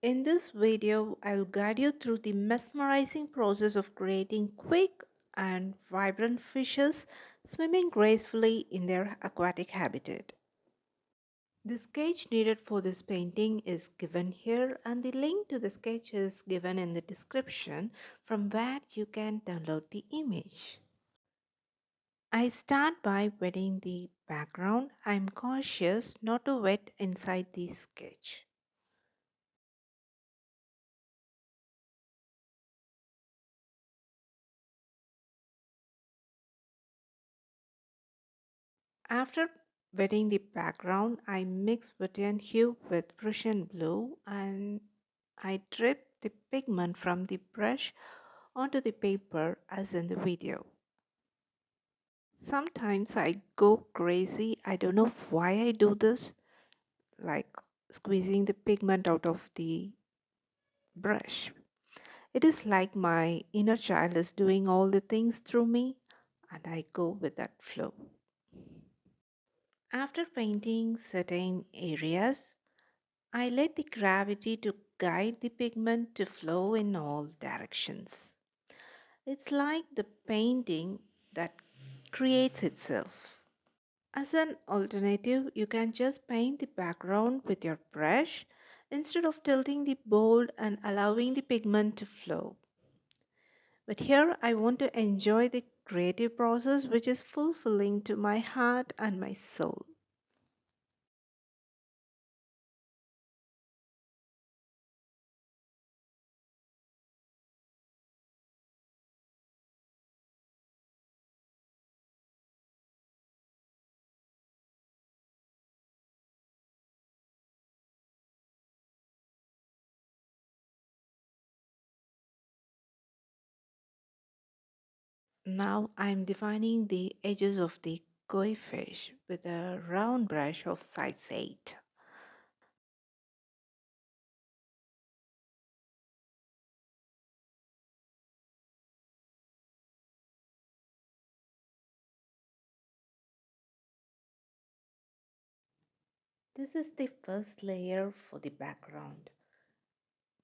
In this video, I will guide you through the mesmerizing process of creating quick and vibrant fishes swimming gracefully in their aquatic habitat. The sketch needed for this painting is given here and the link to the sketch is given in the description from where you can download the image. I start by wetting the background. I'm cautious not to wet inside the sketch. After wetting the background, I mix Woodian hue with Prussian blue and I drip the pigment from the brush onto the paper as in the video. Sometimes I go crazy. I don't know why I do this, like squeezing the pigment out of the brush. It is like my inner child is doing all the things through me, and I go with that flow. After painting certain areas, I let the gravity to guide the pigment to flow in all directions. It's like the painting that creates itself. As an alternative, you can just paint the background with your brush instead of tilting the board and allowing the pigment to flow. But here I want to enjoy the creative process which is fulfilling to my heart and my soul. Now I'm defining the edges of the koi fish with a round brush of size 8. This is the first layer for the background.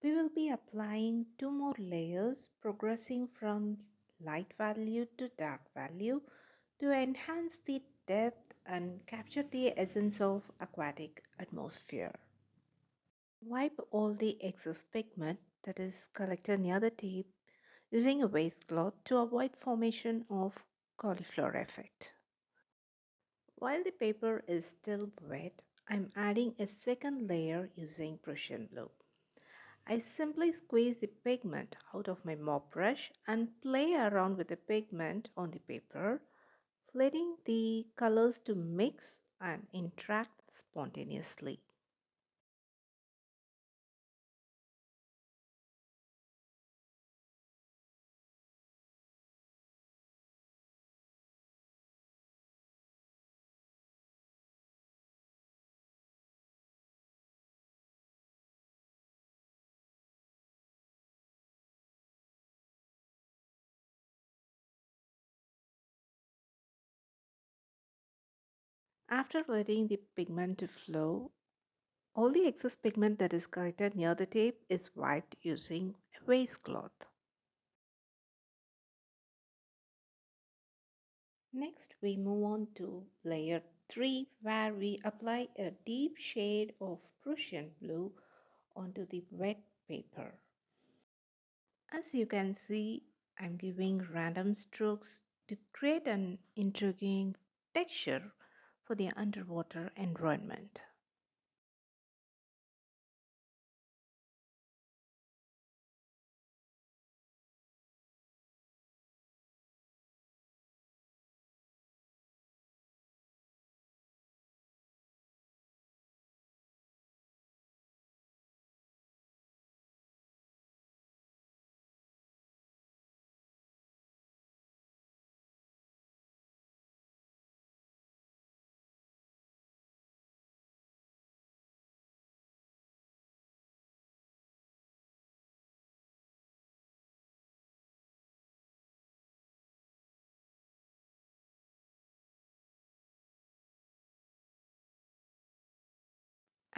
We will be applying two more layers progressing from light value to dark value to enhance the depth and capture the essence of aquatic atmosphere. Wipe all the excess pigment that is collected near the tip using a wastecloth to avoid formation of cauliflower effect. While the paper is still wet, I'm adding a second layer using Prussian blue. I simply squeeze the pigment out of my mop brush and play around with the pigment on the paper, letting the colors to mix and interact spontaneously. After letting the pigment to flow, all the excess pigment that is collected near the tip is wiped using a wastecloth. Next, we move on to layer 3 where we apply a deep shade of Prussian blue onto the wet paper. As you can see, I'm giving random strokes to create an intriguing texture for the underwater environment.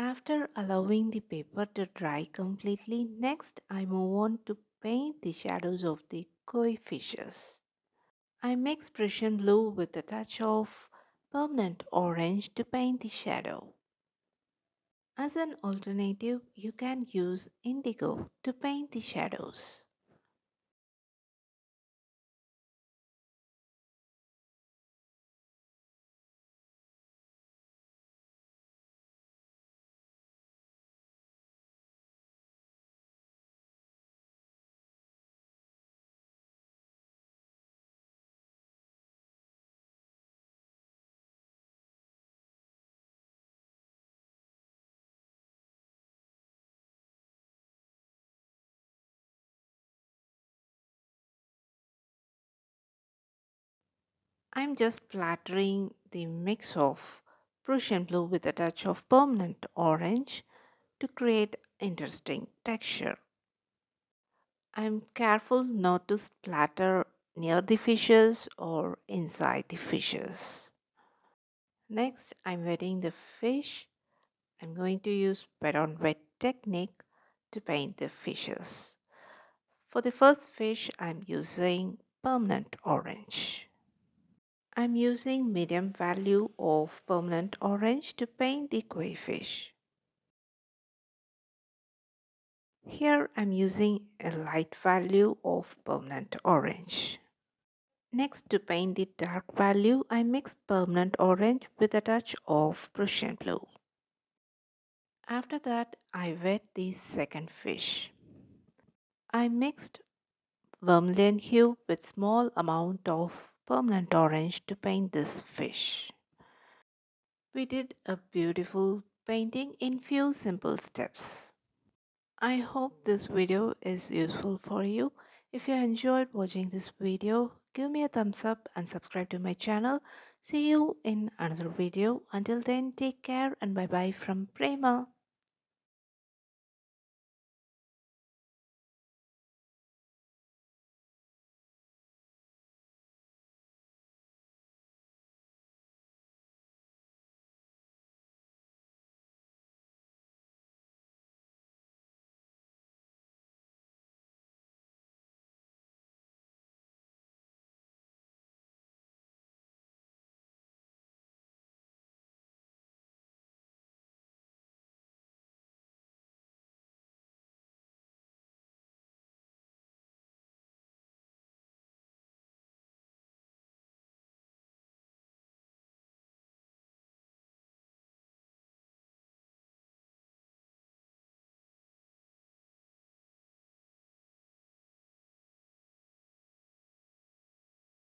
After allowing the paper to dry completely, next I move on to paint the shadows of the koi fishes. I mix Prussian blue with a touch of permanent orange to paint the shadow. As an alternative, you can use indigo to paint the shadows. I'm just splattering the mix of Prussian blue with a touch of permanent orange to create interesting texture. I'm careful not to splatter near the fishes or inside the fishes. Next, I'm wetting the fish. I'm going to use wet on wet technique to paint the fishes. For the first fish, I'm using permanent orange. I'm using medium value of permanent orange to paint the koi fish. Here I'm using a light value of permanent orange. Next, to paint the dark value, I mix permanent orange with a touch of Prussian blue. After that, I wet the second fish. I mixed vermilion hue with small amount of permanent orange to paint this fish. We did a beautiful painting in few simple steps. I hope this video is useful for you. If you enjoyed watching this video, give me a thumbs up and subscribe to my channel. See you in another video. Until then, take care and bye bye from Prema.